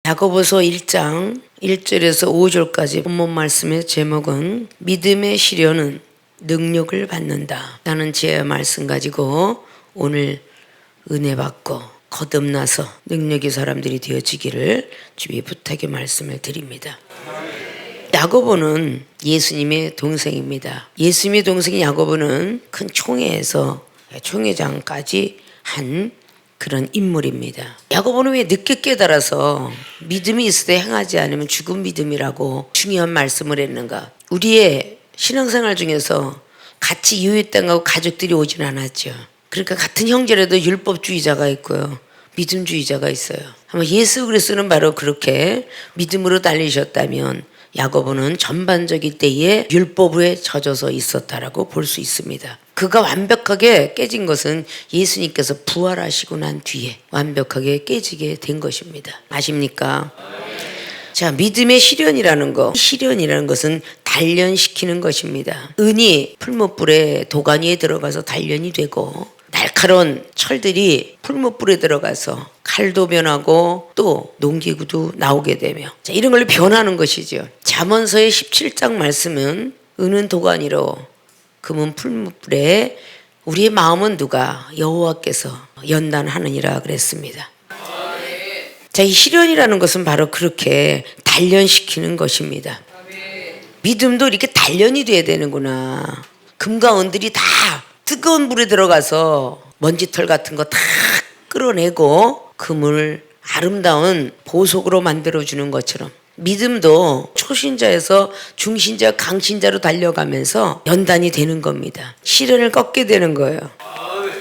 야고보서 1장 1절에서 5절까지 본문 말씀의 제목은 믿음의 시련은 능력을 받는다 라는 제 말씀 가지고 오늘 은혜 받고 거듭나서 능력의 사람들이 되어지기를 주의 부탁의 말씀을 드립니다. 야고보는 예수님의 동생입니다. 예수님의 동생 야고보는 큰 총회에서 총회장까지 한 그런 인물입니다. 야고보는 왜 늦게 깨달아서 믿음이 있을 때 행하지 않으면 죽은 믿음이라고 중요한 말씀을 했는가? 우리의 신앙생활 중에서 같이 이웃 땅하고 가족들이 오진 않았죠. 그러니까 같은 형제라도 율법주의자가 있고요, 믿음주의자가 있어요. 아마 예수 그리스도는 바로 그렇게 믿음으로 달리셨다면 야고보는 전반적인 때에 율법에 젖어서 있었다라고 볼 수 있습니다. 그가 완벽하게 깨진 것은 예수님께서 부활하시고 난 뒤에 완벽하게 깨지게 된 것입니다. 아십니까? 자, 믿음의 시련이라는 것은 단련시키는 것입니다. 은이 풀무불에 도가니에 들어가서 단련이 되고, 날카로운 철들이 풀무불에 들어가서 칼도 변하고 또 농기구도 나오게 되며, 자, 이런 걸로 변하는 것이죠. 잠언서의 17장 말씀은 은은 도가니로 금은 풀무불에 우리의 마음은 누가? 여호와께서 연단하느니라 그랬습니다. 자, 이 시련이라는 것은 바로 그렇게 단련시키는 것입니다. 믿음도 이렇게 단련이 돼야 되는구나. 금과 은들이 다 뜨거운 물에 들어가서 먼지털 같은 거 다 끌어내고 금을 아름다운 보석으로 만들어주는 것처럼 믿음도 초신자에서 중신자, 강신자로 달려가면서 연단이 되는 겁니다. 시련을 꺾게 되는 거예요.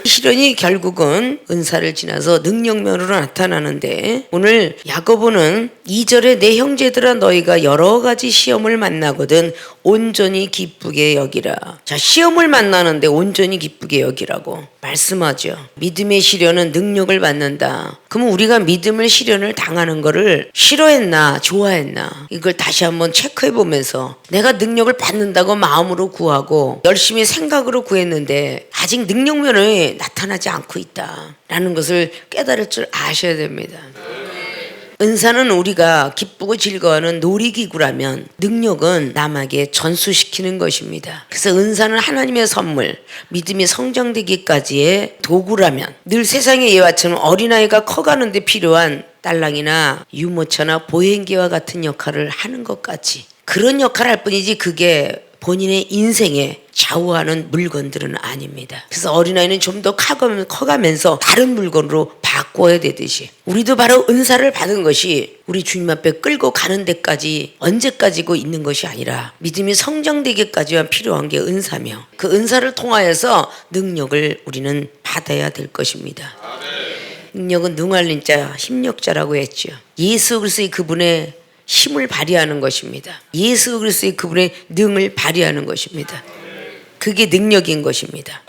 시련이 결국은 은사를 지나서 능력면으로 나타나는데, 오늘 야고보는 2절에 내 형제들아 너희가 여러 가지 시험을 만나거든 온전히 기쁘게 여기라. 자, 시험을 만나는데 온전히 기쁘게 여기라고 말씀하죠. 믿음의 시련은 능력을 받는다. 그러면 우리가 믿음의 시련을 당하는 거를 싫어했나 좋아했나, 이걸 다시 한번 체크해 보면서 내가 능력을 받는다고 마음으로 구하고 열심히 생각으로 구했는데 아직 능력면이 나타나지 않고 있다라는 것을 깨달을 줄 아셔야 됩니다. 은사는 우리가 기쁘고 즐거워하는 놀이기구라면 능력은 남에게 전수시키는 것입니다. 그래서 은사는 하나님의 선물, 믿음이 성장되기까지의 도구라면 늘 세상의 예화처럼 어린아이가 커가는 데 필요한 딸랑이나 유모차나 보행기와 같은 역할을 하는 것 같이 그런 역할을 할 뿐이지 그게 본인의 인생에 좌우하는 물건들은 아닙니다. 그래서 어린아이는 좀 더 커가면서 다른 물건으로 바꿔야 되듯이 우리도 바로 은사를 받은 것이 우리 주님 앞에 끌고 가는 데까지 언제까지고 있는 것이 아니라 믿음이 성장되기까지만 필요한 게 은사며, 그 은사를 통하여서 능력을 우리는 받아야 될 것입니다. 능력은 능할린 자, 힘력자라고 했죠. 예수 그리스도의 그분의 힘을 발휘하는 것입니다. 예수 그리스도의 그분의 능을 발휘하는 것입니다. 그게 능력인 것입니다.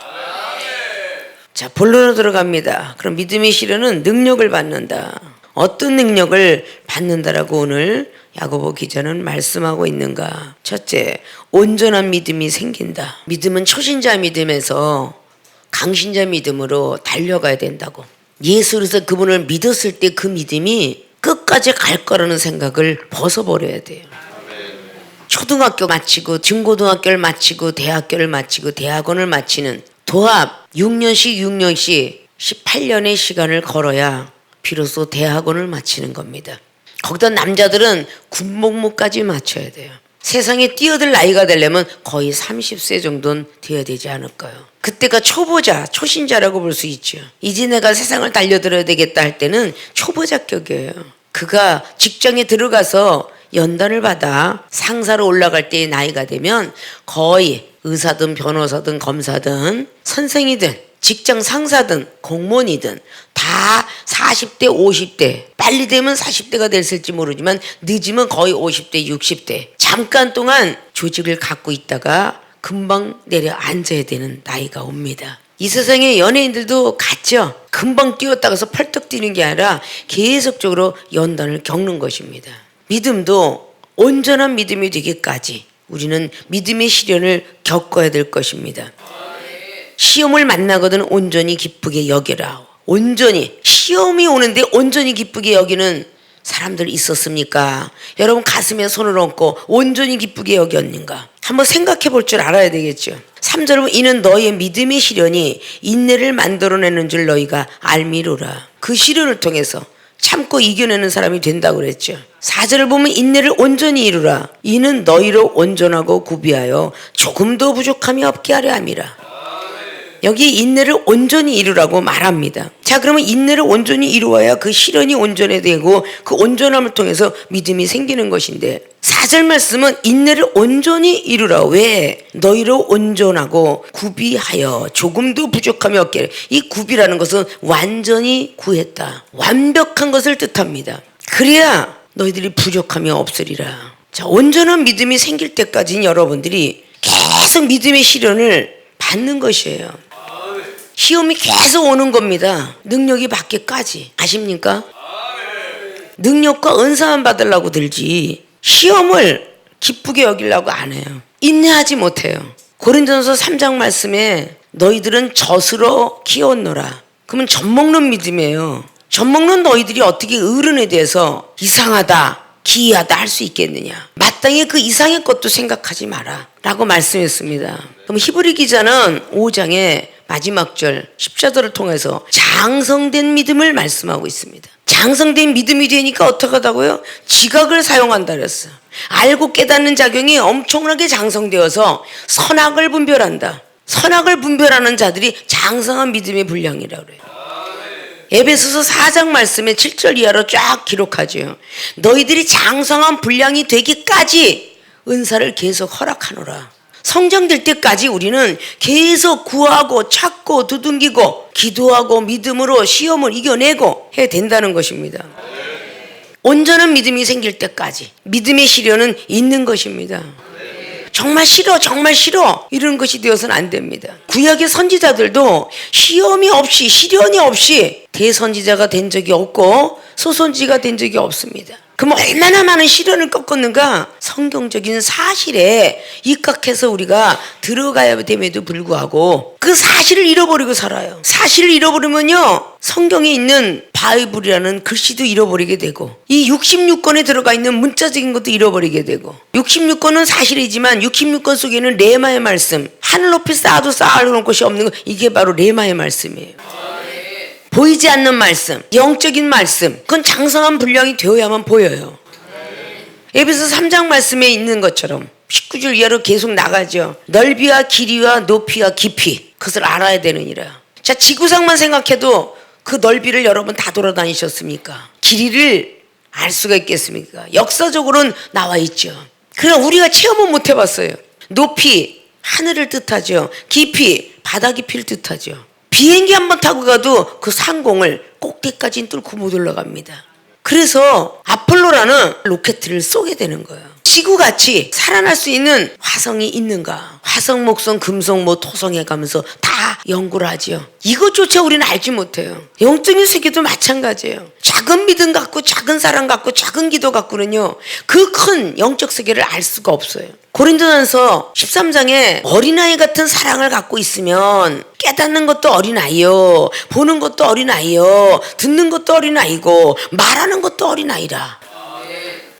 자, 본론으로 들어갑니다. 그럼 믿음의 시련은 능력을 받는다. 어떤 능력을 받는다라고 오늘 야고보 기자는 말씀하고 있는가? 첫째, 온전한 믿음이 생긴다. 믿음은 초신자 믿음에서 강신자 믿음으로 달려가야 된다고. 예수 그리스도 그분을 믿었을 때 그 믿음이 끝까지 갈 거라는 생각을 벗어버려야 돼요. 초등학교 마치고 중고등학교를 마치고 대학교를 마치고 대학원을 마치는 도합 6년씩 18년의 시간을 걸어야 비로소 대학원을 마치는 겁니다. 거기다 남자들은 군복무까지 마쳐야 돼요. 세상에 뛰어들 나이가 되려면 거의 30세 정도는 되어야 되지 않을까요? 그때가 초보자, 초신자라고 볼 수 있죠. 이제 내가 세상을 달려들어야 되겠다 할 때는 초보자격이에요. 그가 직장에 들어가서 연단을 받아 상사로 올라갈 때의 나이가 되면 거의 의사든 변호사든 검사든 선생이든 직장 상사든 공무원이든 다 40대 50대, 빨리 되면 40대가 됐을지 모르지만 늦으면 거의 50대 60대 잠깐 동안 조직을 갖고 있다가 금방 내려 앉아야 되는 나이가 옵니다. 이 세상에 연예인들도 같죠. 금방 뛰었다가서 펄떡 뛰는 게 아니라 계속적으로 연단을 겪는 것입니다. 믿음도 온전한 믿음이 되기까지 우리는 믿음의 시련을 겪어야 될 것입니다. 시험을 만나거든 온전히 기쁘게 여기라. 온전히 시험이 오는데 온전히 기쁘게 여기는 사람들 있었습니까? 여러분 가슴에 손을 얹고 온전히 기쁘게 여겼는가? 한번 생각해 볼 줄 알아야 되겠죠. 3절 보면 이는 너희의 믿음의 시련이 인내를 만들어내는 줄 너희가 알미로라. 그 시련을 통해서 참고 이겨내는 사람이 된다고 그랬죠. 4절을 보면 인내를 온전히 이루라. 이는 너희로 온전하고 구비하여 조금도 부족함이 없게 하려 함이라. 여기 인내를 온전히 이루라고 말합니다. 자, 그러면 인내를 온전히 이루어야 그 시련이 온전해 되고 그 온전함을 통해서 믿음이 생기는 것인데 4절 말씀은 인내를 온전히 이루라. 왜? 너희로 온전하고 구비하여 조금도 부족함이 없게. 이 구비라는 것은 완전히 구했다. 완벽한 것을 뜻합니다. 그래야 너희들이 부족함이 없으리라. 자, 온전한 믿음이 생길 때까지는 여러분들이 계속 믿음의 시련을 받는 것이에요. 시험이 계속 오는 겁니다. 능력이 받기까지. 아십니까? 능력과 은사만 받으려고 들지 시험을 기쁘게 여기려고 안 해요. 인내하지 못해요. 고린도전서 3장 말씀에 너희들은 젖으로 키웠노라. 그러면 젖 먹는 믿음이에요. 젖 먹는 너희들이 어떻게 어른에 대해서 이상하다, 기이하다 할 수 있겠느냐. 마땅히 그 이상의 것도 생각하지 마라 라고 말씀했습니다. 그럼 히브리 기자는 5장에 마지막 절 14절을 통해서 장성된 믿음을 말씀하고 있습니다. 장성된 믿음이 되니까 어떡하다고요? 지각을 사용한다 그랬어요. 알고 깨닫는 작용이 엄청나게 장성되어서 선악을 분별한다. 선악을 분별하는 자들이 장성한 믿음의 분량이라고 그래요. 에베소서 4장 말씀에 7절 이하로 쫙 기록하죠. 너희들이 장성한 분량이 되기까지 은사를 계속 허락하노라. 성장될 때까지 우리는 계속 구하고 찾고 두둥기고 기도하고 믿음으로 시험을 이겨내고 해야 된다는 것입니다. 온전한 믿음이 생길 때까지 믿음의 시련은 있는 것입니다. 정말 싫어 정말 싫어 이런 것이 되어서는 안 됩니다. 구약의 선지자들도 시험이 없이 시련이 없이 대선지자가 된 적이 없고 소선지가 된 적이 없습니다. 그럼 얼마나 많은 시련을 겪었는가? 성경적인 사실에 입각해서 우리가 들어가야 됨에도 불구하고 그 사실을 잃어버리고 살아요. 사실을 잃어버리면요 성경에 있는 바이블이라는 글씨도 잃어버리게 되고 이 66권에 들어가 있는 문자적인 것도 잃어버리게 되고 66권은 사실이지만 66권 속에는 레마의 말씀, 하늘 높이 쌓아도 쌓아놓을 것이 없는 것, 이게 바로 레마의 말씀이에요. 보이지 않는 말씀, 영적인 말씀, 그건 장성한 분량이 되어야만 보여요. 에베소 3장 말씀에 있는 것처럼 19절 이하로 계속 나가죠. 넓이와 길이와 높이와 깊이, 그것을 알아야 되느니라. 자, 지구상만 생각해도 그 넓이를 여러분 다 돌아다니셨습니까? 길이를 알 수가 있겠습니까? 역사적으로는 나와 있죠. 그러나 우리가 체험은 못 해봤어요. 높이, 하늘을 뜻하죠. 깊이, 바다 깊이를 뜻하죠. 비행기 한번 타고 가도 그 상공을 꼭대기까지 뚫고 못 올라갑니다. 그래서 아폴로라는 로켓을 쏘게 되는 거예요. 지구같이 살아날 수 있는 화성이 있는가? 화성, 목성, 금성, 토성 해가면서 다 연구를 하죠. 이것조차 우리는 알지 못해요. 영적인 세계도 마찬가지예요. 작은 믿음 갖고 작은 사랑 갖고 작은 기도 갖고는요 그 큰 영적 세계를 알 수가 없어요. 고린도전서 13장에 어린아이 같은 사랑을 갖고 있으면 깨닫는 것도 어린아이요, 보는 것도 어린아이요, 듣는 것도 어린아이고 말하는 것도 어린아이라.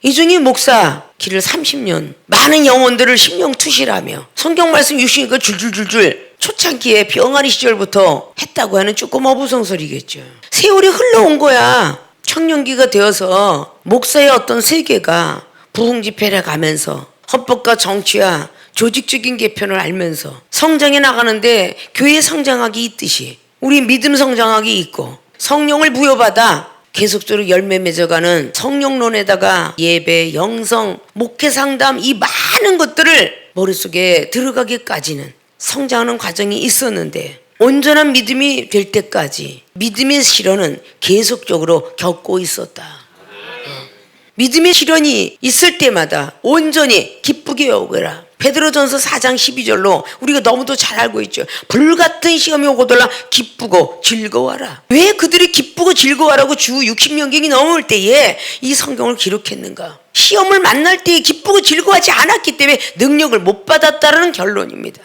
이중희 목사 길을 30년 많은 영혼들을 심령투실하며 성경 말씀 유심히 줄줄줄줄 초창기에 병아리 시절부터 했다고 하는 조금 어부성설이겠죠. 세월이 흘러온 거야. 청년기가 되어서 목사의 어떤 세계가 부흥집회를 가면서 헌법과 정치와 조직적인 개편을 알면서 성장해 나가는데 교회 성장학이 있듯이 우리 믿음 성장학이 있고 성령을 부여받아 계속적으로 열매 맺어가는 성령론에다가 예배, 영성, 목회 상담 이 많은 것들을 머릿속에 들어가기까지는 성장하는 과정이 있었는데 온전한 믿음이 될 때까지 믿음의 시련은 계속적으로 겪고 있었다. 믿음의 시련이 있을 때마다 온전히 기쁘게 여겨라. 베드로전서 4장 12절로 우리가 너무도 잘 알고 있죠. 불같은 시험이 오고들라 기쁘고 즐거워하라. 왜 그들이 기쁘고 즐거워하라고 주 60년경이 넘을 때에 이 성경을 기록했는가? 시험을 만날 때에 기쁘고 즐거워하지 않았기 때문에 능력을 못 받았다는 결론입니다.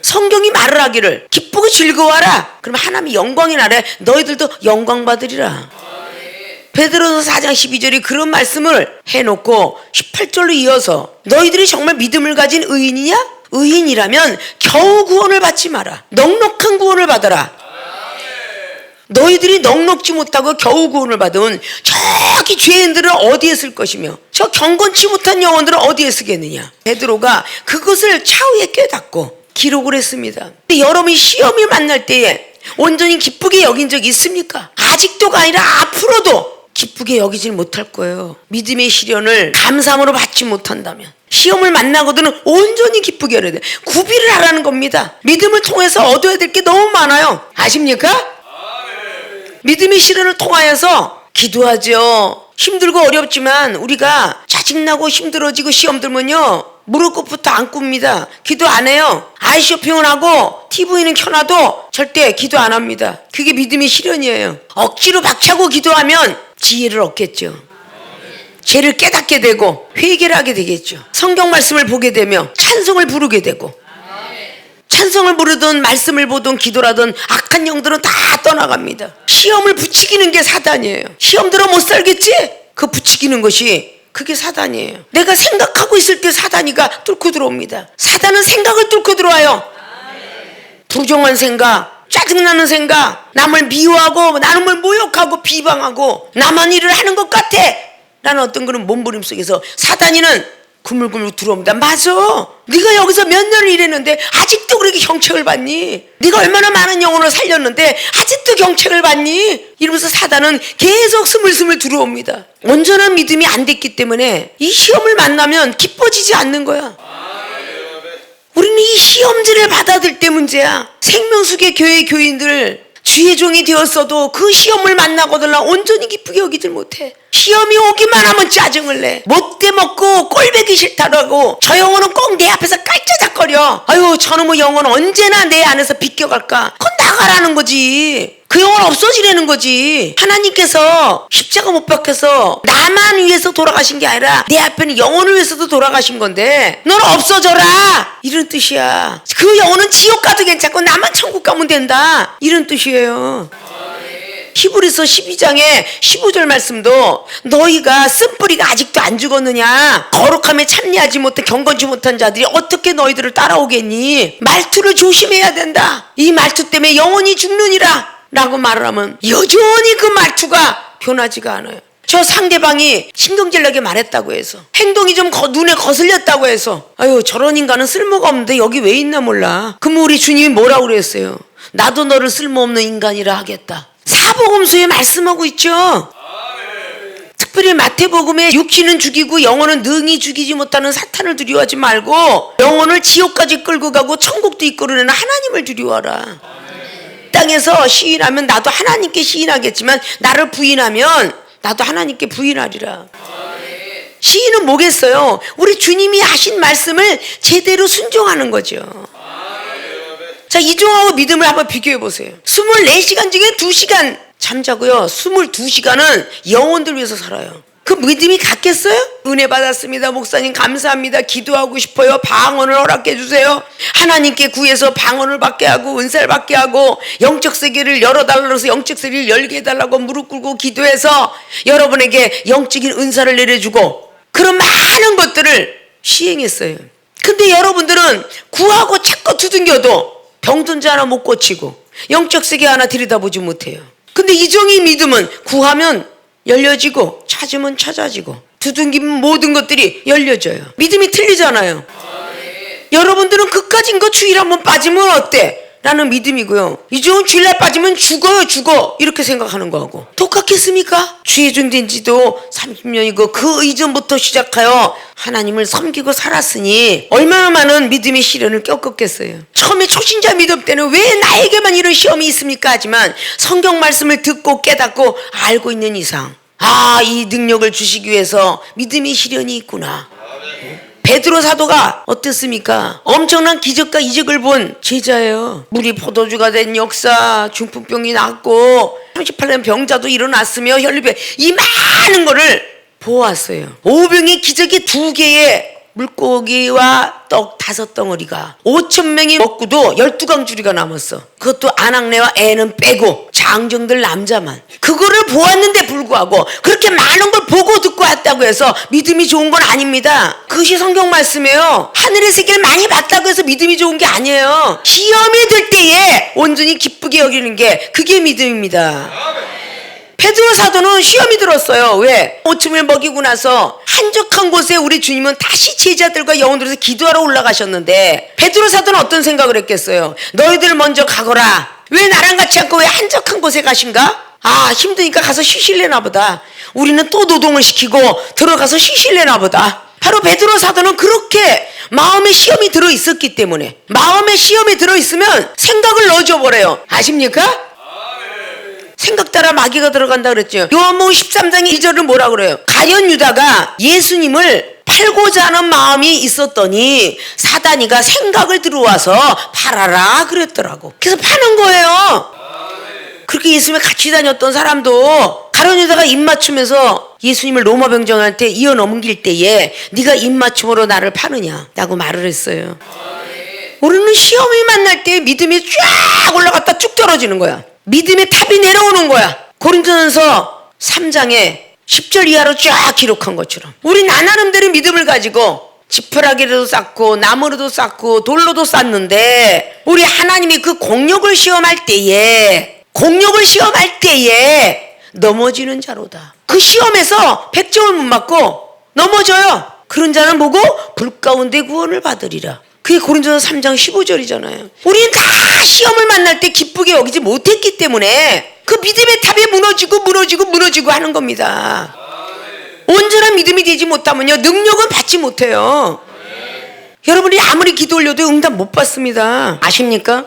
성경이 말을 하기를 기쁘고 즐거워하라. 그럼 하나님의 영광이 나라에 너희들도 영광 받으리라. 베드로서 4장 12절이 그런 말씀을 해놓고 18절로 이어서 너희들이 정말 믿음을 가진 의인이냐? 의인이라면 겨우 구원을 받지 마라. 넉넉한 구원을 받아라. 너희들이 넉넉지 못하고 겨우 구원을 받은 저기 죄인들은 어디에 쓸 것이며 저 경건치 못한 영혼들은 어디에 쓰겠느냐. 베드로가 그것을 차후에 깨닫고 기록을 했습니다. 근데 여러분이 시험을 만날 때에 온전히 기쁘게 여긴 적이 있습니까? 아직도가 아니라 앞으로도 기쁘게 여기질 못할 거예요. 믿음의 시련을 감사함으로 받지 못한다면 시험을 만나거든 온전히 기쁘게 여려야 돼. 구비를 하라는 겁니다. 믿음을 통해서 얻어야 될 게 너무 많아요. 아십니까? 믿음의 시련을 통하여서 기도하죠. 힘들고 어렵지만 우리가 짜증나고 힘들어지고 시험 들면요 무릎 꿇부터 안 꿇습니다. 기도 안 해요. 아이 쇼핑을 하고 TV는 켜놔도 절대 기도 안 합니다. 그게 믿음의 시련이에요. 억지로 박차고 기도하면 지혜를 얻겠죠. 죄를 깨닫게 되고 회개를 하게 되겠죠. 성경 말씀을 보게 되며 찬송을 부르게 되고 찬송을 부르든 말씀을 보든 기도라든 악한 영들은 다 떠나갑니다. 시험을 부추기는 게 사단이에요. 시험 들어 못 살겠지? 그 부추기는 것이 그게 사단이에요. 내가 생각하고 있을 때 사단이가 뚫고 들어옵니다. 사단은 생각을 뚫고 들어와요. 부정한 생각, 짜증나는 생각, 남을 미워하고 남을 모욕하고 비방하고 나만 일을 하는 것 같아 라는 어떤 그런 몸부림 속에서 사단이는 구물구물 들어옵니다. 맞아. 네가 여기서 몇 년을 일했는데 아직도 그렇게 경책을 받니? 네가 얼마나 많은 영혼을 살렸는데 아직도 경책을 받니? 이러면서 사단은 계속 스물스물 들어옵니다. 온전한 믿음이 안 됐기 때문에 이 시험을 만나면 기뻐지지 않는 거야. 우리는 이 시험들을 받아들 때 문제야. 생명수계 교회 교인들 주의 종이 되었어도 그 시험을 만나거든 온전히 기쁘게 여기질 못해. 시험이 오기만 하면 짜증을 내. 못돼 먹고 꼴배기 싫다라고 저 영혼은 꼭 내 앞에서 깔짝거려. 아유 저놈의 영혼 언제나 내 안에서 비껴갈까. 그건 나가라는 거지. 그 영혼 없어지라는 거지. 하나님께서 십자가 못 박혀서 나만 위해서 돌아가신 게 아니라 내 앞에는 영혼을 위해서도 돌아가신 건데 너는 없어져라 이런 뜻이야. 그 영혼은 지옥 가도 괜찮고 나만 천국 가면 된다 이런 뜻이에요. 히브리서 12장에 15절 말씀도 너희가 쓴뿌리가 아직도 안 죽었느냐. 거룩함에 참여하지 못해 경건치 못한 자들이 어떻게 너희들을 따라오겠니. 말투를 조심해야 된다. 이 말투 때문에 영혼이 죽느니라 라고 말을 하면 여전히 그 말투가 변하지가 않아요. 저 상대방이 신경질 나게 말했다고 해서 행동이 좀 눈에 거슬렸다고 해서 아유 저런 인간은 쓸모가 없는데 여기 왜 있나 몰라. 그럼 우리 주님이 뭐라고 그랬어요? 나도 너를 쓸모없는 인간이라 하겠다. 사복음서에 말씀하고 있죠. 특별히 마태복음에 육신은 죽이고 영혼은 능히 죽이지 못하는 사탄을 두려워하지 말고 영혼을 지옥까지 끌고 가고 천국도 이끌어내는 하나님을 두려워하라. 땅에서 시인하면 나도 하나님께 시인하겠지만 나를 부인하면 나도 하나님께 부인하리라. 시인은 뭐겠어요? 우리 주님이 하신 말씀을 제대로 순종하는 거죠. 자, 이종하고 믿음을 한번 비교해 보세요. 24시간 중에 2시간 잠자고요. 22시간은 영혼들 위해서 살아요. 그 믿음이 같겠어요? 은혜 받았습니다. 목사님 감사합니다. 기도하고 싶어요. 방언을 허락해 주세요. 하나님께 구해서 방언을 받게 하고 은사를 받게 하고 영적 세계를 열어달라고 해서 영적 세계를 열게 해달라고 무릎 꿇고 기도해서 여러분에게 영적인 은사를 내려주고 그런 많은 것들을 시행했어요. 근데 여러분들은 구하고 찾고 두둥겨도 병든 자 하나 못 고치고 영적 세계 하나 들여다보지 못해요. 근데 이종의 믿음은 구하면 열려지고 찾으면 찾아지고 두둥기면 모든 것들이 열려져요. 믿음이 틀리잖아요. 여러분들은 그까진 거 주일 한번 빠지면 어때? 라는 믿음이고요. 이종은 주일날 빠지면 죽어 이렇게 생각하는 거하고 똑같겠습니까? 주의 종 된 지도 30년이고 그 이전부터 시작하여 하나님을 섬기고 살았으니 얼마나 많은 믿음의 시련을 겪었겠어요. 처음에 초신자 믿음 때는 왜 나에게만 이런 시험이 있습니까? 하지만 성경 말씀을 듣고 깨닫고 알고 있는 이상 이 능력을 주시기 위해서 믿음의 시련이 있구나. 베드로 사도가 어땠습니까? 엄청난 기적과 이적을 본 제자예요. 물이 포도주가 된 역사, 중풍병이 낫고 38년 병자도 일어났으며 혈류병 이 많은 거를 보았어요. 오병의 기적이 2개의 물고기와 떡 5덩어리가 5,000명이 먹고도 12강줄이가 남았어. 그것도 아낙네와 애는 빼고 장정들 남자만 그거를 보았는데 불구하고 그렇게 많은 걸 보고 듣고 왔다고 해서 믿음이 좋은 건 아닙니다. 그것이 성경 말씀이에요. 하늘의 세계를 많이 봤다고 해서 믿음이 좋은 게 아니에요. 시험이 들 때에 온전히 기쁘게 여기는 게 그게 믿음입니다. 베드로 사도는 시험이 들었어요. 왜? 5층을 먹이고 나서 한적한 곳에 우리 주님은 다시 제자들과 영혼들에서 기도하러 올라가셨는데 베드로 사도는 어떤 생각을 했겠어요? 너희들 먼저 가거라. 왜 나랑 같이 않고 왜 한적한 곳에 가신가? 아, 힘드니까 가서 쉬실래나 보다. 우리는 또 노동을 시키고 들어가서 쉬실래나 보다. 바로 베드로 사도는 그렇게 마음에 시험이 들어있었기 때문에, 마음에 시험이 들어있으면 생각을 넣어줘 버려요. 아십니까? 생각 따라 마귀가 들어간다 그랬죠. 요한복음 13장 2절은 뭐라 그래요? 가룟 유다가 예수님을 팔고자 하는 마음이 있었더니 사단이가 생각을 들어와서 팔아라 그랬더라고. 그래서 파는 거예요. 그렇게 예수님을 같이 다녔던 사람도 가룟 유다가 입맞추면서 예수님을 로마 병정한테 이어 넘길 때에 네가 입맞춤으로 나를 파느냐 라고 말을 했어요. 우리는 시험이 만날 때 믿음이 쫙 올라갔다 쭉 떨어지는 거야. 믿음의 탑이 내려오는 거야. 고린도전서 3장에 10절 이하로 쫙 기록한 것처럼 우리 나름대로 믿음을 가지고 지푸라기로도 쌓고 나무로도 쌓고 돌로도 쌓는데 우리 하나님이 그 공력을 시험할 때에 넘어지는 자로다. 그 시험에서 100점을 못 맞고 넘어져요. 그런 자는 보고 불 가운데 구원을 받으리라. 그게 고린도전서 3장 15절이잖아요. 우리는 다 시험을 만날 때 기쁘게 여기지 못했기 때문에 그 믿음의 탑이 무너지고 하는 겁니다. 온전한 믿음이 되지 못하면요 능력은 받지 못해요. 여러분이 아무리 기도 올려도 응답 못 받습니다. 아십니까?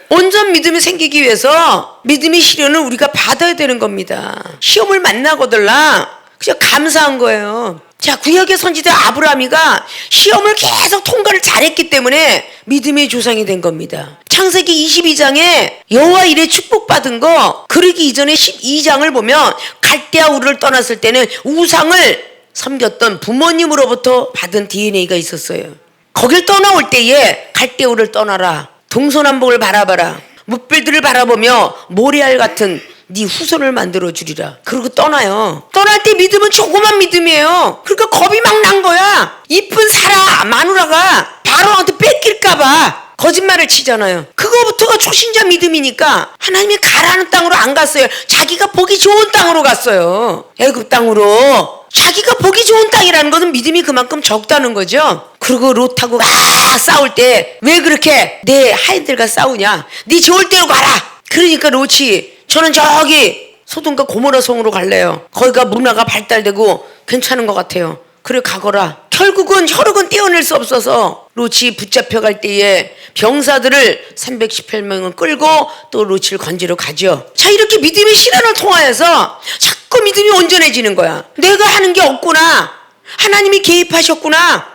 온전 믿음이 생기기 위해서 믿음의 시련을 우리가 받아야 되는 겁니다. 시험을 만나거들라 그냥 감사한 거예요. 자, 구약의 선지자 아브라함이가 시험을 계속 통과를 잘했기 때문에 믿음의 조상이 된 겁니다. 창세기 22장에 여호와 이레 축복받은 거 그러기 이전에 12장을 보면 갈대아 우르를 떠났을 때는 우상을 섬겼던 부모님으로부터 받은 DNA가 있었어요. 거길 떠나올 때에 갈대아 우르를 떠나라. 동서남북을 바라봐라. 뭇별들을 바라보며 모래알 같은 네 후손을 만들어 주리라. 그러고 떠나요. 떠날 때 믿음은 조그만 믿음이에요. 그러니까 겁이 막 난 거야. 이쁜 사라 마누라가 바로한테 뺏길까봐 거짓말을 치잖아요. 그거부터가 초신자 믿음이니까 하나님이 가라는 땅으로 안 갔어요. 자기가 보기 좋은 땅으로 갔어요. 애굽 땅으로. 자기가 보기 좋은 땅이라는 것은 믿음이 그만큼 적다는 거죠. 그리고 롯하고 싸울 때 왜 그렇게 내 하인들과 싸우냐. 네 좋을 대로 가라. 그러니까 롯이 저는 저기 소돔과 고모라 성으로 갈래요. 거기가 문화가 발달되고 괜찮은 것 같아요. 그래 가거라. 결국은 혈육은 떼어낼 수 없어서 롯이 붙잡혀갈 때에 병사들을 318명을 끌고 또 롯을 건지러 가죠. 자, 이렇게 믿음의 시련을 통하여서 자꾸 믿음이 온전해지는 거야. 내가 하는 게 없구나. 하나님이 개입하셨구나.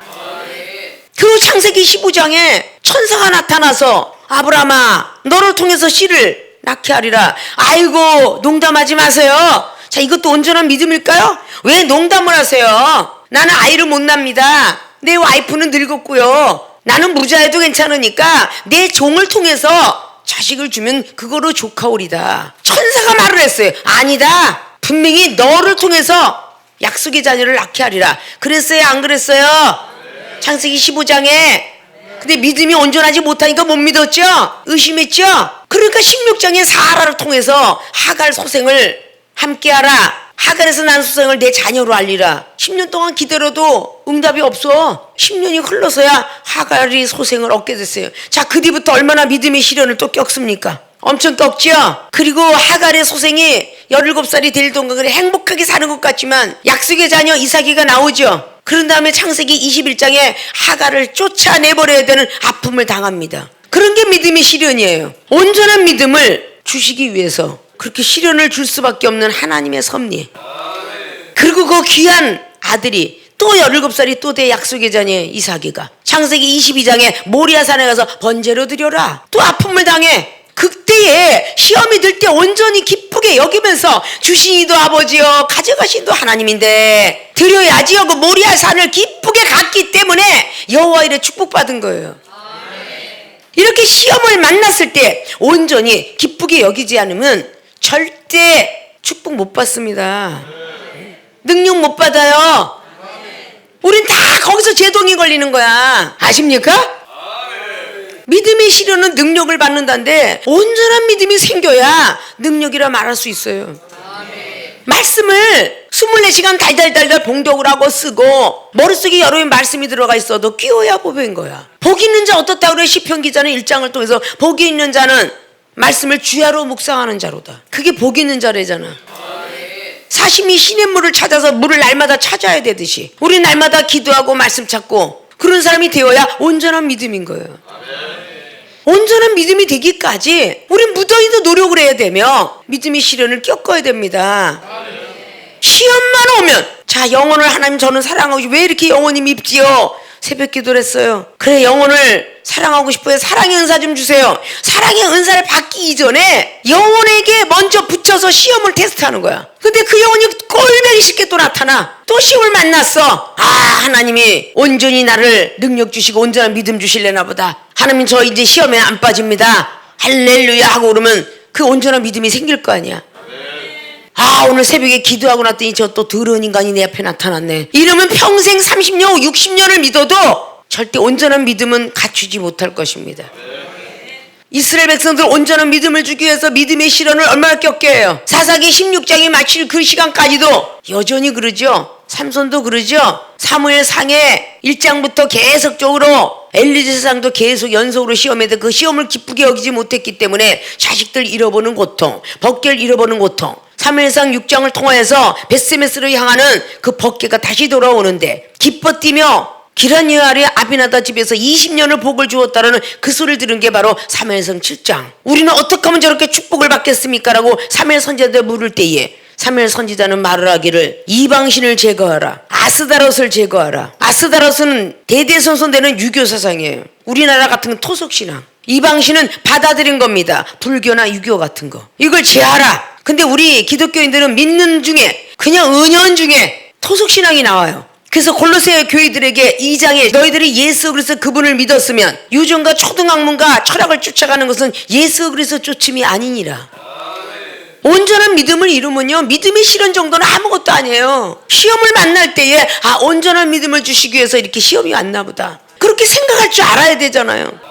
그 창세기 15장에 천사가 나타나서 아브라함아 너를 통해서 씨를 낳게 하리라. 아이고 농담하지 마세요. 자, 이것도 온전한 믿음일까요? 왜 농담을 하세요? 나는 아이를 못 납니다. 내 와이프는 늙었고요. 나는 무자해도 괜찮으니까 내 종을 통해서 자식을 주면 그거로 조카오리다. 천사가 말을 했어요. 아니다. 분명히 너를 통해서 약속의 자녀를 낳게 하리라. 그랬어요? 안 그랬어요? 창세기 15장에. 근데 믿음이 온전하지 못하니까 못 믿었죠? 의심했죠? 그러니까 16장에 사라를 통해서 하갈 소생을 함께하라. 하갈에서 난 소생을 내 자녀로 알리라. 10년 동안 기다려도 응답이 없어. 10년이 흘러서야 하갈이 소생을 얻게 됐어요. 자, 그 뒤부터 얼마나 믿음의 시련을 또 겪습니까? 엄청 겪죠? 그리고 하갈의 소생이 17살이 될 동안에 행복하게 사는 것 같지만 약속의 자녀 이삭이가 나오죠. 그런 다음에 창세기 21장에 하갈을 쫓아내버려야 되는 아픔을 당합니다. 그런 게 믿음의 시련이에요. 온전한 믿음을 주시기 위해서 그렇게 시련을 줄 수밖에 없는 하나님의 섭리. 그리고 그 귀한 아들이 또 17살이 또 돼 약속의 자녀 이삭이가 창세기 22장에 모리아산에 가서 번제로 드려라. 또 아픔을 당해. 그때에 시험이 들 때 온전히 기쁘게 여기면서 주신 이도 아버지요 가져가신 이도 하나님인데 드려야지 하고 모리아산을 기쁘게 갔기 때문에 여호와 이레 축복받은 거예요. 이렇게 시험을 만났을 때 온전히 기쁘게 여기지 않으면 절대 축복 못 받습니다. 능력 못 받아요. 우린 다 거기서 제동이 걸리는 거야. 아십니까? 믿음의 시련은 능력을 받는다는데 온전한 믿음이 생겨야 능력이라 말할 수 있어요. 말씀을 24시간 달달달달 봉독을 하고 쓰고 머릿속에 여러 말씀이 들어가 있어도 끼워야 보배인 거야. 복 있는 자 어떻다 그래? 시편 기자는 1장을 통해서 복이 있는 자는 말씀을 주야로 묵상하는 자로다. 그게 복 있는 자래잖아. 사심이 신의 물을 찾아서 물을 날마다 찾아야 되듯이 우리 날마다 기도하고 말씀 찾고 그런 사람이 되어야 온전한 믿음인 거예요. 온전한 믿음이 되기까지 우린 무더히도 노력을 해야 되며 믿음의 시련을 겪어야 됩니다. 시험만 오면 자 영혼을 하나님 저는 사랑하고 왜 이렇게 영혼이 밉지요? 새벽 기도를 했어요. 그래 영혼을 사랑하고 싶어요. 사랑의 은사 좀 주세요. 사랑의 은사를 받기 이전에 영혼에게 먼저 붙여서 시험을 테스트하는 거야. 근데 그 영혼이 꼴보기 쉽게 또 나타나. 또 시험을 만났어. 아 하나님이 온전히 나를 능력 주시고 온전한 믿음 주실래나 보다. 하나님 저 이제 시험에 안 빠집니다. 할렐루야 하고 그러면 그 온전한 믿음이 생길 거 아니야. 아 오늘 새벽에 기도하고 났더니 저 또 더러운 인간이 내 앞에 나타났네. 이러면 평생 30년 60년을 믿어도 절대 온전한 믿음은 갖추지 못할 것입니다. 이스라엘 백성들 온전한 믿음을 주기 위해서 믿음의 시련을 얼마나 겪게 해요. 사사기 16장이 마칠 그 시간까지도 여전히 그러죠. 삼손도 그러죠. 사무엘 상해 1장부터 계속적으로 엘리제상도 계속 연속으로 시험해도 그 시험을 기쁘게 여기지 못했기 때문에 자식들 잃어보는 고통, 벗개를 잃어보는 고통. 사무엘상 6장을 통하여서 벳세메스를 향하는 그 벗개가 다시 돌아오는데 기뻐 뛰며 기란 여아리 아비나다 집에서 20년을 복을 주었다라는 그 소리를 들은 게 바로 사무엘상 7장. 우리는 어떻게 하면 저렇게 축복을 받겠습니까? 라고 사무엘 선지자들 물을 때에 사무엘 선지자는 말을 하기를 이방신을 제거하라. 아스다롯을 제거하라. 아스다롯은 대대손손되는 유교 사상이에요. 우리나라 같은 건 토속신앙. 이방신은 받아들인 겁니다. 불교나 유교 같은 거. 이걸 제하라. 근데 우리 기독교인들은 믿는 중에 그냥 은연중에 토속신앙이 나와요. 그래서 골로새 교회들에게 2장에 너희들이 예수 그리스도 그분을 믿었으면 유전과 초등학문과 철학을 쫓아가는 것은 예수 그리스도 쫓음이 아니니라. 온전한 믿음을 이루면요 믿음의 시련 정도는 아무것도 아니에요. 시험을 만날 때에 아 온전한 믿음을 주시기 위해서 이렇게 시험이 왔나 보다 그렇게 생각할 줄 알아야 되잖아요.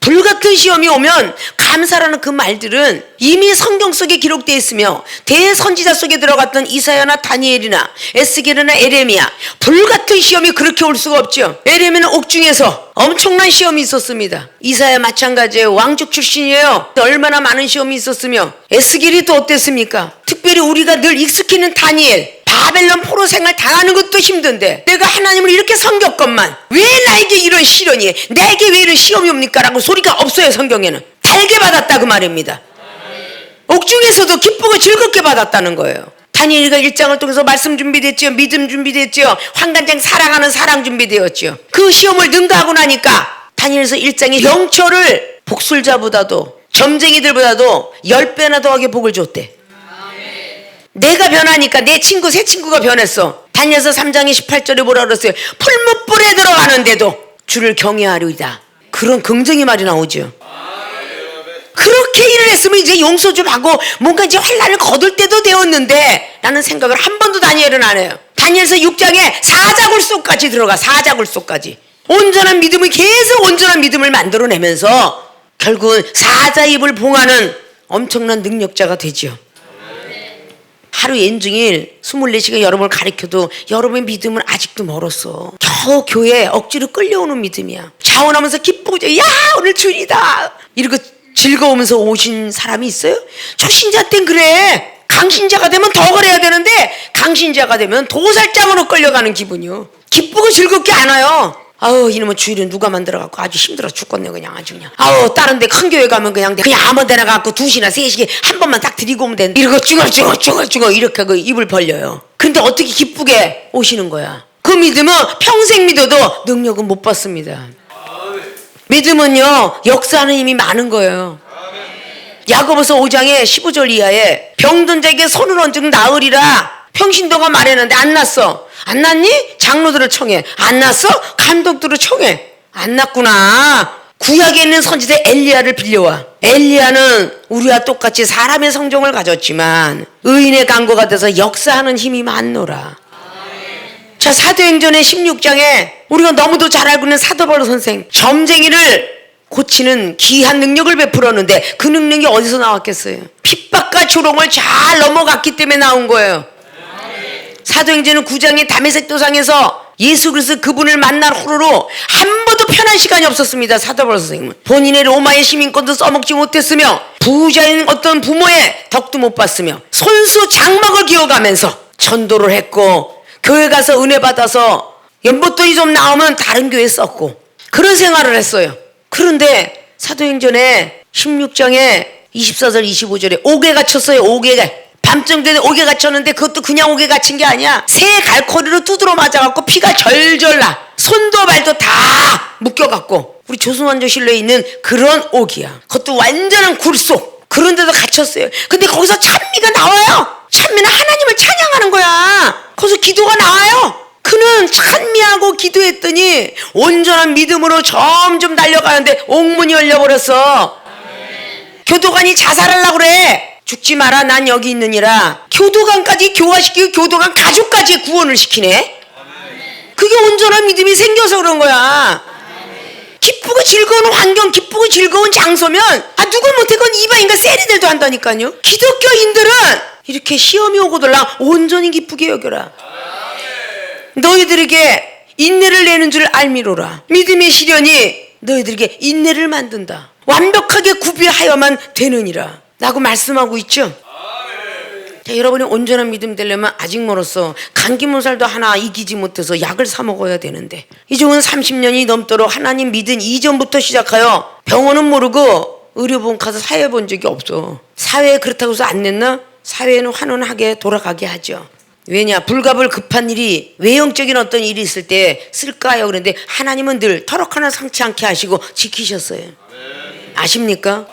불같은 시험이 오면 감사라는 그 말들은 이미 성경 속에 기록되어 있으며 대선지자 속에 들어갔던 이사야나 다니엘이나 에스겔이나 에레미야 불같은 시험이 그렇게 올 수가 없죠. 에레미야는 옥중에서 엄청난 시험이 있었습니다. 이사야 마찬가지예요. 왕족 출신이에요. 얼마나 많은 시험이 있었으며 에스겔이 또 어땠습니까? 특별히 우리가 늘 익숙해있는 다니엘 바벨론 포로 생활 당하는 것도 힘든데 내가 하나님을 이렇게 섬겼건만 왜 나에게 이런 시련이 내게 왜 이런 시험이 옵니까? 라고 소리가 없어요. 성경에는 달게 받았다 그 말입니다. 옥중에서도 기쁘고 즐겁게 받았다는 거예요. 다니엘이가 1장을 통해서 말씀 준비됐죠. 믿음 준비됐죠. 환관장 사랑하는 사랑 준비되었죠. 그 시험을 능가하고 나니까 다니엘서 1장에 영처를 복술자보다도 점쟁이들보다도 10배나 더하게 복을 줬대. 내가 변하니까 내 친구 새 친구가 변했어. 다니엘서 3장의 18절에 뭐라 그랬어요? 풀무불에 들어가는데도 주를 경외하리이다. 그런 긍정의 말이 나오죠. 그렇게 일을 했으면 이제 용서 좀 하고 뭔가 이제 환난을 거둘 때도 되었는데 라는 생각을 한 번도 다니엘은 안 해요. 다니엘서 6장에 사자굴속까지 들어가. 사자굴속까지 온전한 믿음을 계속 온전한 믿음을 만들어내면서 결국은 사자 입을 봉하는 엄청난 능력자가 되죠. 하루 연중일 24시간 여러분을 가르쳐도 여러분의 믿음은 아직도 멀었어. 겨우 교회에 억지로 끌려오는 믿음이야. 자원하면서 기쁘고 야 오늘 주일이다 이러고 즐거우면서 오신 사람이 있어요? 초신자 땐 그래. 강신자가 되면 더 그래야 되는데 강신자가 되면 도살장으로 끌려가는 기분이요. 기쁘고 즐겁게 안 와요. 아우 이놈의 주일은 누가 만들어갖고 아주 힘들어 죽겠네 그냥 아주 그냥. 아우 다른 데 큰 교회 가면 그냥 아무 데나 가갖고 2시나 3시에 한 번만 딱 드리고 오면 되는데 이러고 쭈글쭈글 이렇게 그 입을 벌려요. 근데 어떻게 기쁘게 오시는 거야. 그 믿음은 평생 믿어도 능력은 못 받습니다. 믿음은요 역사하는 힘이 많은 거예요. 야고보서 5장의 15절 이하에 병든 자에게 손을 얹은 나으리라 평신도가 말했는데 안 났어. 안 났니? 장로들을 청해. 안 났어? 감독들을 청해. 안 났구나. 구약에 있는 선지자 엘리야를 빌려와. 엘리야는 우리와 똑같이 사람의 성정을 가졌지만 의인의 간구가 돼서 역사하는 힘이 많노라. 자, 사도행전의 16장에 우리가 너무도 잘 알고 있는 사도 바울 선생, 점쟁이를 고치는 귀한 능력을 베풀었는데 그 능력이 어디서 나왔겠어요? 핍박과 조롱을 잘 넘어갔기 때문에 나온 거예요. 사도행전은 9장의 다메섹 도상에서 예수 그리스도 그분을 만난 후로 한 번도 편한 시간이 없었습니다. 사도 바울 선생님은 본인의 로마의 시민권도 써먹지 못했으며 부자인 어떤 부모의 덕도 못 봤으며 손수 장막을 기어가면서 전도를 했고 교회 가서 은혜 받아서 연봉돈이 좀 나오면 다른 교회에 썼고 그런 생활을 했어요. 그런데 사도행전에 16장에 24절 25절에 옥에 갇혔어요. 옥에 밤쯤 되는 옥에 갇혔는데 그것도 그냥 옥에 갇힌 게 아니야. 새 갈고리로 두드러 맞아갖고 피가 절절 나. 손도 발도 다 묶여갖고 우리 조선왕조실로에 있는 그런 옥이야. 그것도 완전한 굴속. 그런데도 갇혔어요. 근데 거기서 찬미가 나와요. 찬미는 하나님을 찬양하는 거야. 거기서 기도가 나와요. 그는 찬미하고 기도했더니 온전한 믿음으로 점점 달려가는데 옥문이 열려버렸어. 교도관이 자살하려고 그래. 죽지 마라, 난 여기 있느니라. 교도관까지 교화시키고 교도관 가족까지 구원을 시키네. 그게 온전한 믿음이 생겨서 그런 거야. 기쁘고 즐거운 환경, 기쁘고 즐거운 장소면 누구 못해건 이방인과 세리들도 한다니까요. 기독교인들은 이렇게 시험이 오고들라 온전히 기쁘게 여겨라. 너희들에게 인내를 내는 줄 알미로라. 믿음의 시련이 너희들에게 인내를 만든다. 완벽하게 구비하여만 되느니라 라고 말씀하고 있죠. 자, 여러분이 온전한 믿음 되려면 아직 멀었어. 감기 몸살도 하나 이기지 못해서 약을 사 먹어야 되는데 이종은 30년이 넘도록 하나님 믿은 이전부터 시작하여 병원은 모르고 의료보험 가서 사회 본 적이 없어. 사회에 그렇다고 해서 안 냈나? 사회는 환원하게 돌아가게 하죠. 왜냐? 불가불 급한 일이 외형적인 어떤 일이 있을 때 쓸까요? 그런데 하나님은 늘 터럭 하나 상치 않게 하시고 지키셨어요. 아십니까?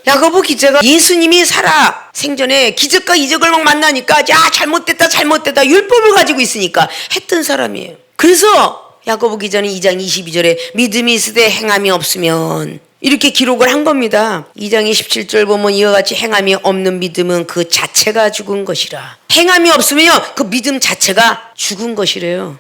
야고보 기자가 예수님이 살아 생전에 기적과 이적을 막 만나니까 야 잘못됐다 율법을 가지고 있으니까 했던 사람이에요. 그래서 야고보 기자는 2장 22절에 믿음이 있으되 행함이 없으면 이렇게 기록을 한 겁니다. 2장 27절 보면 이와 같이 행함이 없는 믿음은 그 자체가 죽은 것이라. 행함이 없으면 그 믿음 자체가 죽은 것이래요.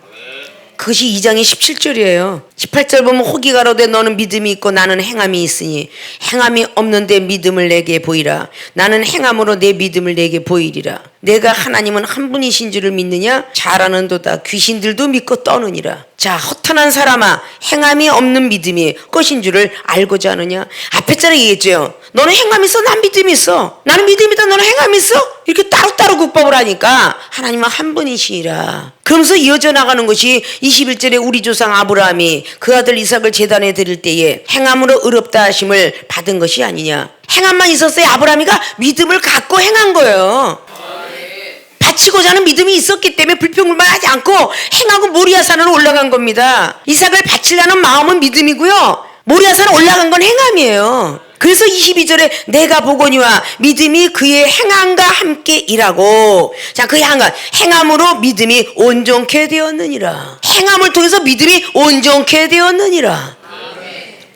그것이 2장의 17절이에요. 18절 보면 혹이 가로되 너는 믿음이 있고 나는 행함이 있으니 행함이 없는데 믿음을 내게 보이라. 나는 행함으로 내 믿음을 내게 보이리라. 내가 하나님은 한 분이신 줄을 믿느냐? 잘 아는도다. 귀신들도 믿고 떠느니라. 자, 허탄한 사람아, 행함이 없는 믿음이 것인 줄을 알고자 하느냐? 앞에 자리 얘기했죠. 너는 행함이 있어, 난 믿음이 있어. 나는 믿음이 있다, 너는 행함이 있어. 이렇게 따로따로 국법을 하니까 하나님은 한 분이시라. 그러면서 이어져 나가는 것이 21절에 우리 조상 아브라함이 그 아들 이삭을 제단에 드릴 때에 행함으로 의롭다 하심을 받은 것이 아니냐. 행함만 있었어요. 아브라함이가 믿음을 갖고 행한 거예요. 바치고자 하는 믿음이 있었기 때문에 불평불만하지 않고 행하고 모리아산으로 올라간 겁니다. 이삭을 바치려는 마음은 믿음이고요. 모리아산 올라간 건 행함이에요. 그래서 22절에 내가 보거니와 믿음이 그의 행함과 함께 일하고, 자, 그 행함으로 믿음이 온전케 되었느니라. 행함을 통해서 믿음이 온전케 되었느니라.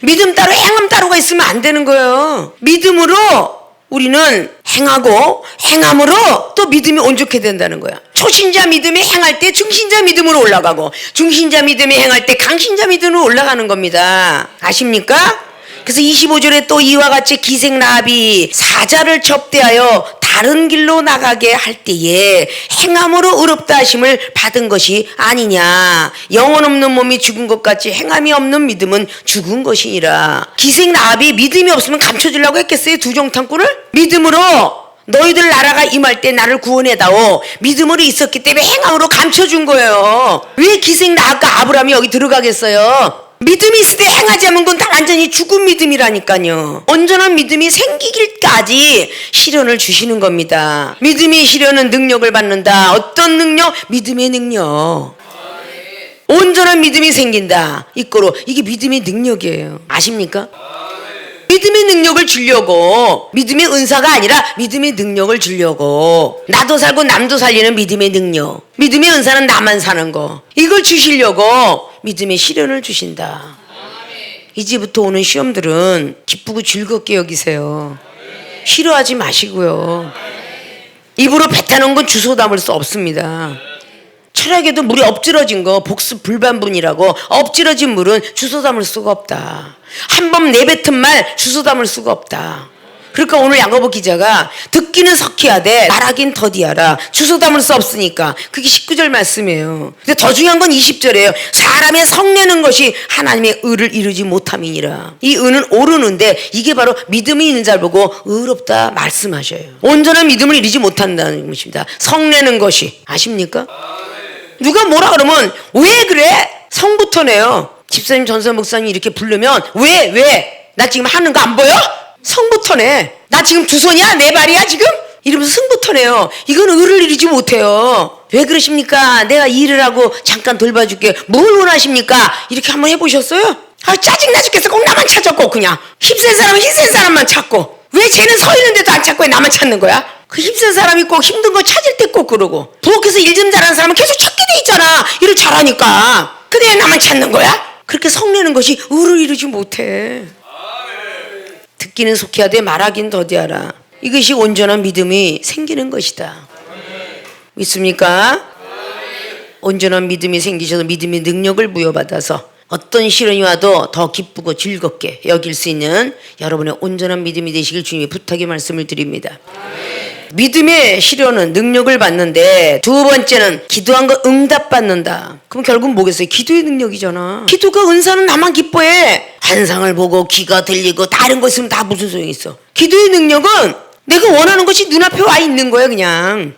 믿음 따로 행함 따로가 있으면 안 되는 거예요. 믿음으로 우리는 행하고 행함으로 또 믿음이 온전케 된다는 거야. 초신자 믿음이 행할 때 중신자 믿음으로 올라가고 중신자 믿음이 행할 때 강신자 믿음으로 올라가는 겁니다. 아십니까? 그래서 25절에 또 이와 같이 기생 라합이 사자를 접대하여 다른 길로 나가게 할 때에 행함으로 의롭다 하심을 받은 것이 아니냐. 영혼 없는 몸이 죽은 것 같이 행함이 없는 믿음은 죽은 것이니라. 기생 라합이 믿음이 없으면 감춰주려고 했겠어요? 두 종탄꾼을? 믿음으로 너희들 나라가 임할 때 나를 구원해다오. 믿음으로 있었기 때문에 행함으로 감춰준 거예요. 왜 기생 라합과 아브라함이 여기 들어가겠어요? 믿음이 있을 때 행하지 않는 건 다 완전히 죽은 믿음이라니까요. 온전한 믿음이 생기길까지 시련을 주시는 겁니다. 믿음의 시련은 능력을 받는다. 어떤 능력? 믿음의 능력. 온전한 믿음이 생긴다. 이거로 이게 믿음의 능력이에요. 아십니까? 믿음의 능력을 주려고, 믿음의 은사가 아니라 믿음의 능력을 주려고, 나도 살고 남도 살리는 믿음의 능력, 믿음의 은사는 나만 사는 거, 이걸 주시려고 믿음의 시련을 주신다. 이제부터 오는 시험들은 기쁘고 즐겁게 여기세요. 싫어하지 마시고요. 입으로 뱉어놓은 건 주워 담을 수 없습니다. 철학에도 물이 엎질러진 거 복습 불반분이라고 엎질러진 물은 주워 담을 수가 없다. 한 번 내뱉은 말 주워 담을 수가 없다. 그러니까 오늘 야고보 기자가 듣기는 석희하되 말하긴 더디하라. 주워 담을 수 없으니까. 그게 19절 말씀이에요. 근데 더 중요한 건 20절이에요. 사람의 성내는 것이 하나님의 의를 이루지 못함이니라. 이 의는 오르는데 이게 바로 믿음이 있는 자를 보고 의롭다 말씀하셔요. 온전한 믿음을 이루지 못한다는 것입니다. 성내는 것이. 아십니까? 누가 뭐라 그러면 왜 그래? 성부터 내요. 집사님 전사 목사님 이렇게 부르면 왜? 나 지금 하는 거 안 보여? 성부터 내. 나 지금 두 손이야? 네 발이야 지금? 이러면서 승부터 내요. 이건 의를 이루지 못해요. 왜 그러십니까? 내가 일을 하고 잠깐 돌봐줄게. 뭘 원하십니까? 이렇게 한번 해보셨어요? 아, 짜증나 죽겠어. 꼭 나만 찾았고 그냥 힘센 사람은 힘센 사람만 찾고 왜 쟤는 서 있는데도 안 찾고 왜 나만 찾는 거야? 그 힘센 사람이 꼭 힘든 거 찾을 때 꼭 그러고 부엌에서 일 좀 잘하는 사람은 계속 찾게 돼 있잖아. 일을 잘하니까. 근데 왜 나만 찾는 거야? 그렇게 성내는 것이 의를 이루지 못해. 듣기는 속히하되 말하긴 더디하라. 이것이 온전한 믿음이 생기는 것이다. 믿습니까? 온전한 믿음이 생기셔서 믿음의 능력을 부여받아서 어떤 시련이 와도 더 기쁘고 즐겁게 여길 수 있는 여러분의 온전한 믿음이 되시길 주님이 부탁의 말씀을 드립니다. 믿음의 시련은 능력을 받는데 두 번째는 기도한 거 응답받는다. 그럼 결국 뭐겠어요? 기도의 능력이잖아. 기도가 은사는 나만 기뻐해. 환상을 보고 귀가 들리고 다른 거 있으면 다 무슨 소용이 있어. 기도의 능력은 내가 원하는 것이 눈앞에 와 있는 거야 그냥.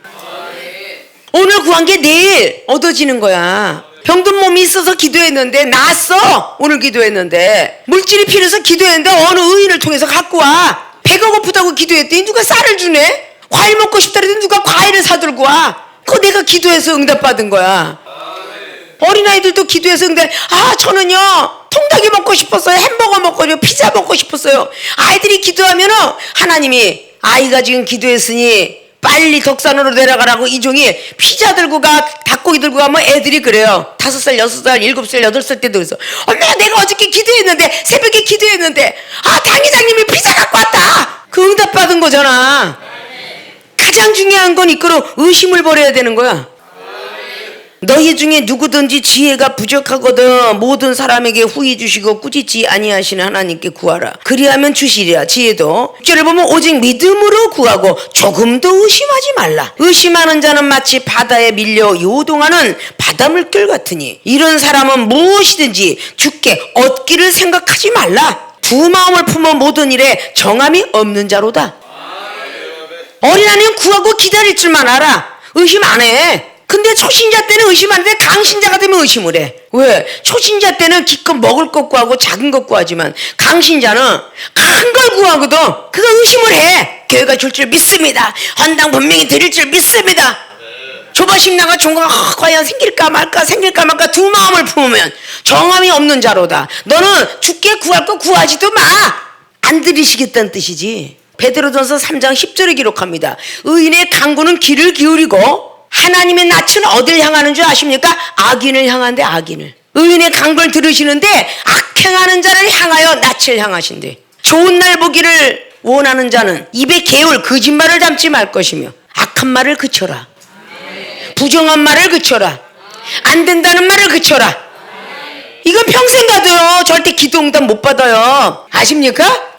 오늘 구한 게 내일 얻어지는 거야. 병든 몸이 있어서 기도했는데 나았어. 오늘 기도했는데 물질이 필요해서 기도했는데 어느 의인을 통해서 갖고 와. 배가 고프다고 기도했더니 누가 쌀을 주네. 과일 먹고 싶다 그랬더니 누가 과일을 사들고 와. 그거 내가 기도해서 응답받은 거야. 어린아이들도 기도해서 저는요 통닭이 먹고 싶었어요. 햄버거 먹고 싶어요. 피자 먹고 싶었어요. 아이들이 기도하면은 하나님이 아이가 지금 기도했으니 빨리 덕산으로 내려가라고 이종이 피자 들고 가 닭고기 들고 가면 애들이 그래요. 5살 6살 7살 8살 때도 그래서 엄마 내가 어저께 기도했는데 새벽에 기도했는데 당회장님이 피자 갖고 왔다. 그 응답받은 거잖아. 가장 중요한 건 이끌어 의심을 버려야 되는 거야. 너희 중에 누구든지 지혜가 부족하거든 모든 사람에게 후히 주시고 꾸짖지 아니하시는 하나님께 구하라. 그리하면 주시리라. 지혜도 6절을 보면 오직 믿음으로 구하고 조금도 의심하지 말라. 의심하는 자는 마치 바다에 밀려 요동하는 바닷물결 같으니 이런 사람은 무엇이든지 주께 얻기를 생각하지 말라. 두 마음을 품어 모든 일에 정함이 없는 자로다. 어린아이는 구하고 기다릴 줄만 알아. 의심 안 해. 근데 초신자 때는 의심하는데 강신자가 되면 의심을 해. 왜? 초신자 때는 기껏 먹을 것 구하고 작은 것 구하지만 강신자는 큰 걸 구하거든. 그거 의심을 해. 교회가 줄 줄 믿습니다. 헌당 분명히 드릴 줄 믿습니다. 조바심 나가 종가 과연 생길까 말까 두 마음을 품으면 정함이 없는 자로다. 너는 주께 구할 거 구하지도 마. 안 들이시겠다는 뜻이지. 베드로전서 3장 10절에 기록합니다. 의인의 강구는 귀를 기울이고 하나님의 낯은 어딜 향하는 줄 아십니까? 악인을 향한대. 악인을. 의인의 강구를 들으시는데 악행하는 자를 향하여 낯을 향하신대. 좋은 날 보기를 원하는 자는 입에 개울 거짓말을 담지 말 것이며 악한 말을 그쳐라. 부정한 말을 그쳐라. 안 된다는 말을 그쳐라. 이건 평생 가도요 절대 기도 응답 못 받아요. 아십니까?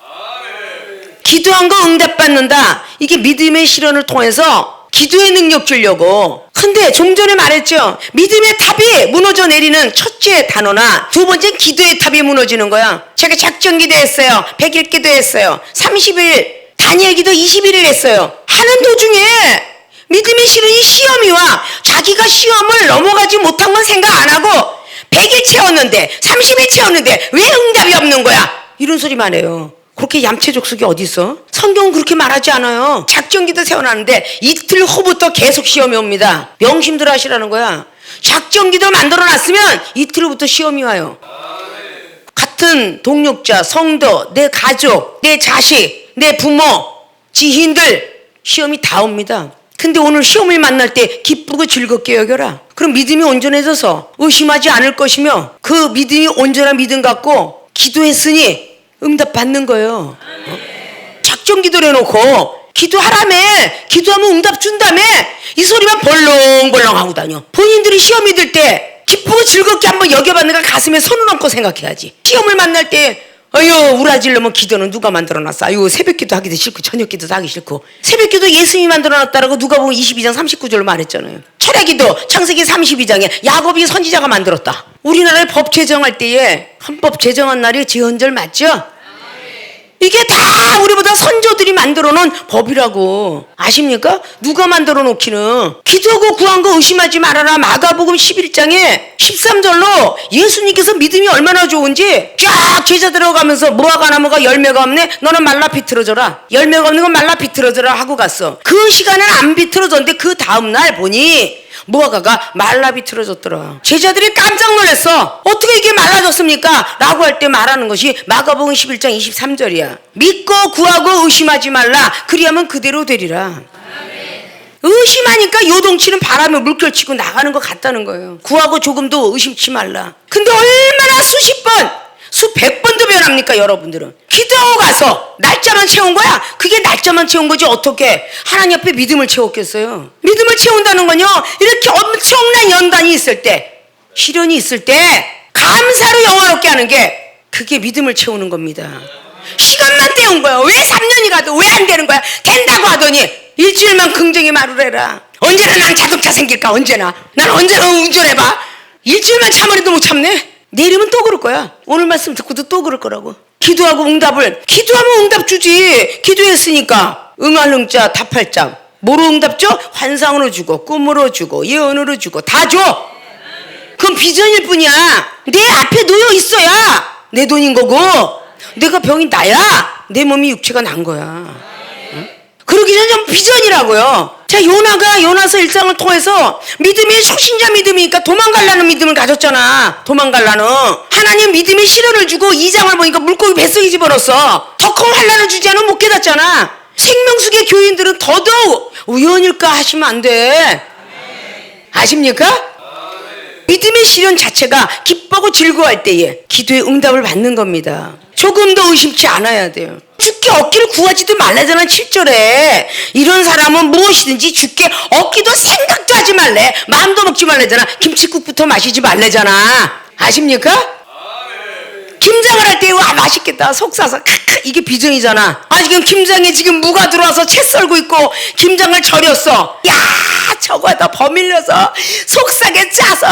기도한 거 응답받는다. 이게 믿음의 실현을 통해서 기도의 능력 주려고. 근데 좀 전에 말했죠. 믿음의 탑이 무너져 내리는 첫째 단어나 두 번째 기도의 탑이 무너지는 거야. 제가 작정 기도했어요. 100일 기도했어요. 30일 다니엘 기도 21일 했어요. 하는 도중에 믿음의 실현이 시험이 와. 자기가 시험을 넘어가지 못한 건 생각 안 하고 100일 채웠는데 30일 채웠는데 왜 응답이 없는 거야? 이런 소리만 해요. 그렇게 얌체족속이 어디 있어? 성경은 그렇게 말하지 않아요. 작정기도 세워놨는데 이틀 후부터 계속 시험이 옵니다. 명심들 하시라는 거야. 작정기도 만들어놨으면 이틀 후부터 시험이 와요. 같은 동력자, 성도, 내 가족, 내 자식, 내 부모, 지인들 시험이 다 옵니다. 근데 오늘 시험을 만날 때 기쁘고 즐겁게 여겨라. 그럼 믿음이 온전해져서 의심하지 않을 것이며 그 믿음이 온전한 믿음 갖고 기도했으니 응답 받는 거예요. 작정 기도를 해놓고 기도하라며, 기도하면 응답 준다며, 이 소리만 벌렁벌렁 하고 다녀. 본인들이 시험이 들 때 기쁘고 즐겁게 한번 여겨봤는가 가슴에 손을 얹고 생각해야지. 시험을 만날 때 아유 우라질려면 기도는 누가 만들어놨어. 아유 새벽기도 하기도 싫고 저녁기도도 하기 싫고. 새벽기도 예수님이 만들어놨다라고 누가 보면 22장 39절로 말했잖아요. 철야기도 창세기 32장에 야곱이 선지자가 만들었다. 우리나라에 법 제정할 때에 헌법 제정한 날이 제헌절 맞죠? 이게 다 우리보다 선조들이 만들어 놓은 법이라고. 아십니까? 누가 만들어 놓기는. 기도하고 구한 거 의심하지 말아라. 마가복음 11장에 13절로 예수님께서 믿음이 얼마나 좋은지 쫙 제자 들어가면서 무화과 나무가 열매가 없네, 너는 말라 비틀어져라. 열매가 없는 건 말라 비틀어져라 하고 갔어. 그 시간은 안 비틀어졌는데 그 다음날 보니 무화과가 말라 비틀어졌더라. 제자들이 깜짝 놀랐어. 어떻게 이게 말라졌습니까? 라고 할 때 말하는 것이 마가복음 11장 23절이야. 믿고 구하고 의심하지 말라. 그리하면 그대로 되리라. 의심하니까 요동치는 바람에 물결치고 나가는 것 같다는 거예요. 구하고 조금도 의심치 말라. 근데 얼마나 수십 번, 수백 번도 변합니까 여러분들은? 기도하고 가서 날짜만 채운 거야. 그게 날짜만 채운 거지 어떻게 하나님 앞에 믿음을 채웠겠어요? 믿음을 채운다는 건요, 이렇게 엄청난 연단이 있을 때, 시련이 있을 때 감사로 영화롭게 하는 게, 그게 믿음을 채우는 겁니다. 시간만 때운 거야. 왜 3년이 가도 왜 안 되는 거야? 된다고 하더니 일주일만 긍정히 말을 해라. 언제나 난 자동차 생길까? 언제나 난 언제나 운전해봐. 일주일만 참으려도 못 참네. 내일이면 또 그럴 거야. 오늘 말씀 듣고도 또 그럴 거라고. 기도하고 응답을, 기도하면 응답 주지. 기도했으니까 응할 응자 답할 자. 뭐로 응답 줘? 환상으로 주고 꿈으로 주고 예언으로 주고 다 줘. 그건 비전일 뿐이야. 내 앞에 놓여 있어야 내 돈인 거고, 내가 병이 나야 내 몸이 육체가 난 거야. 응? 그러기 전에 비전이라고요. 자, 요나가 요나서 1장을 통해서 믿음이 초신자 믿음이니까 도망가려는 믿음을 가졌잖아. 도망가려는. 하나님 믿음의 시련을 주고 2장을 보니까 물고기 뱃속에 집어넣었어. 더 큰 환난을 주지 않으면 못 깨닫잖아. 생명수계 교인들은 더더욱 우연일까 하시면 안 돼. 아십니까? 믿음의 시련 자체가 기뻐하고 즐거워할 때에 기도의 응답을 받는 겁니다. 조금도 의심치 않아야 돼요. 주께 얻기를 구하지도 말라잖아. 7절에 이런 사람은 무엇이든지 주께 얻기도 생각도 하지 말래. 마음도 먹지 말래잖아. 김치국부터 마시지 말래잖아. 아십니까? 김장을 할 때 와 맛있겠다 속 싸서 이게 비전이잖아. 아 지금 김장에 지금 무가 들어와서 채 썰고 있고 김장을 절였어. 야 저거에다 버밀려서 속삭에 짜서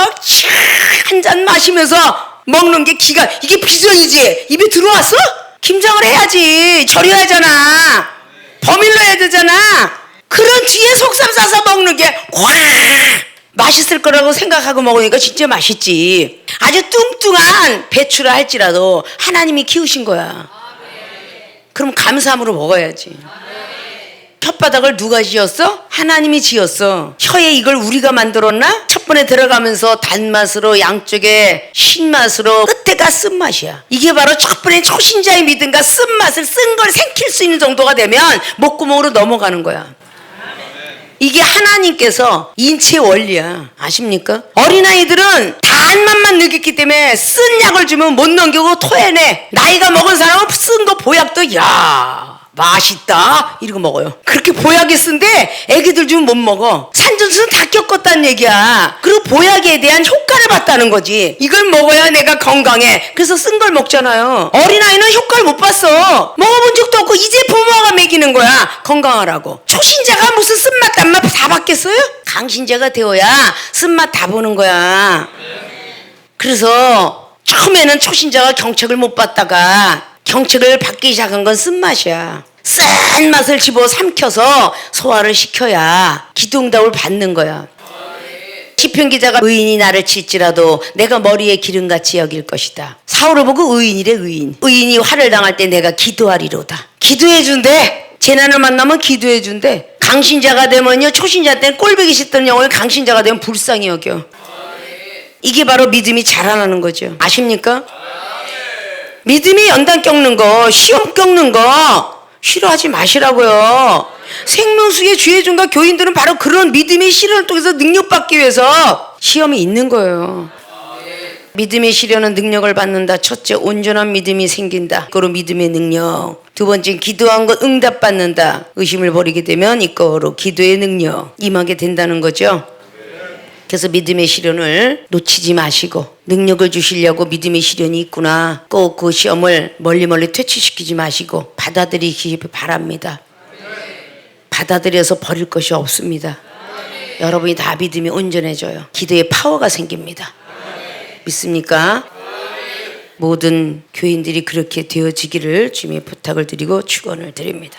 한 잔 마시면서 먹는 게 기가, 이게 비전이지. 입에 들어왔어? 김장을 해야지. 절여야 하잖아. 버밀러야 되잖아. 그런 뒤에 속삼 싸서 먹는 게 맛있을 거라고 생각하고 먹으니까 진짜 맛있지. 아주 뚱뚱한 배추라 할지라도 하나님이 키우신 거야. 그럼 감사함으로 먹어야지. 혓바닥을 누가 지었어? 하나님이 지었어. 혀에 이걸 우리가 만들었나? 첫 번에 들어가면서 단맛으로 양쪽에 신맛으로 끝에가 쓴맛이야. 이게 바로 첫 번에 초신자의 믿음과 쓴맛을 쓴 걸 생킬 수 있는 정도가 되면 목구멍으로 넘어가는 거야. 이게 하나님께서 인체 원리야. 아십니까? 어린아이들은 단맛만 느꼈기 때문에 쓴 약을 주면 못 넘기고 토해내. 나이가 먹은 사람은 쓴 거 보약도 야 맛있다 이러고 먹어요. 그렇게 보약에 쓴데 애기들 좀 못 먹어. 산전수는 다 겪었다는 얘기야. 그리고 보약에 대한 효과를 봤다는 거지. 이걸 먹어야 내가 건강해. 그래서 쓴 걸 먹잖아요. 어린아이는 효과를 못 봤어. 먹어본 적도 없고 이제 부모가 먹이는 거야. 건강하라고. 초신자가 무슨 쓴맛 단맛 다 받겠어요? 강신자가 되어야 쓴맛 다 보는 거야. 그래서 처음에는 초신자가 경책을 못 받다가 경책을 받기 시작한 건 쓴맛이야. 쓴 맛을 집어 삼켜서 소화를 시켜야 기도응답을 받는 거야. 시편 기자가 의인이 나를 칠지라도 내가 머리에 기름같이 여길 것이다. 사울을 보고 의인이래. 의인. 의인이 화를 당할 때 내가 기도하리로다. 기도해 준대. 재난을 만나면 기도해 준대. 강신자가 되면요, 초신자 때는 꼴보기 싫던 영혼을 강신자가 되면 불쌍히 여겨. 이게 바로 믿음이 자라나는 거죠. 아십니까? 믿음이 연단 겪는 거, 시험 겪는 거 싫어하지 마시라고요. 생명수의 주의종과 교인들은 바로 그런 믿음의 시련을 통해서 능력받기 위해서 시험이 있는 거예요. 믿음의 시련은 능력을 받는다. 첫째, 온전한 믿음이 생긴다. 이거로 믿음의 능력. 두 번째, 기도한 것 응답받는다. 의심을 버리게 되면 이거로 기도의 능력 임하게 된다는 거죠. 그래서 믿음의 시련을 놓치지 마시고, 능력을 주시려고 믿음의 시련이 있구나, 꼭 그 시험을 멀리 퇴치시키지 마시고 받아들이기 바랍니다. 받아들여서 버릴 것이 없습니다. 여러분이 다 믿음이 온전해져요. 기도의 파워가 생깁니다. 믿습니까? 모든 교인들이 그렇게 되어지기를 주님의 부탁을 드리고 축원을 드립니다.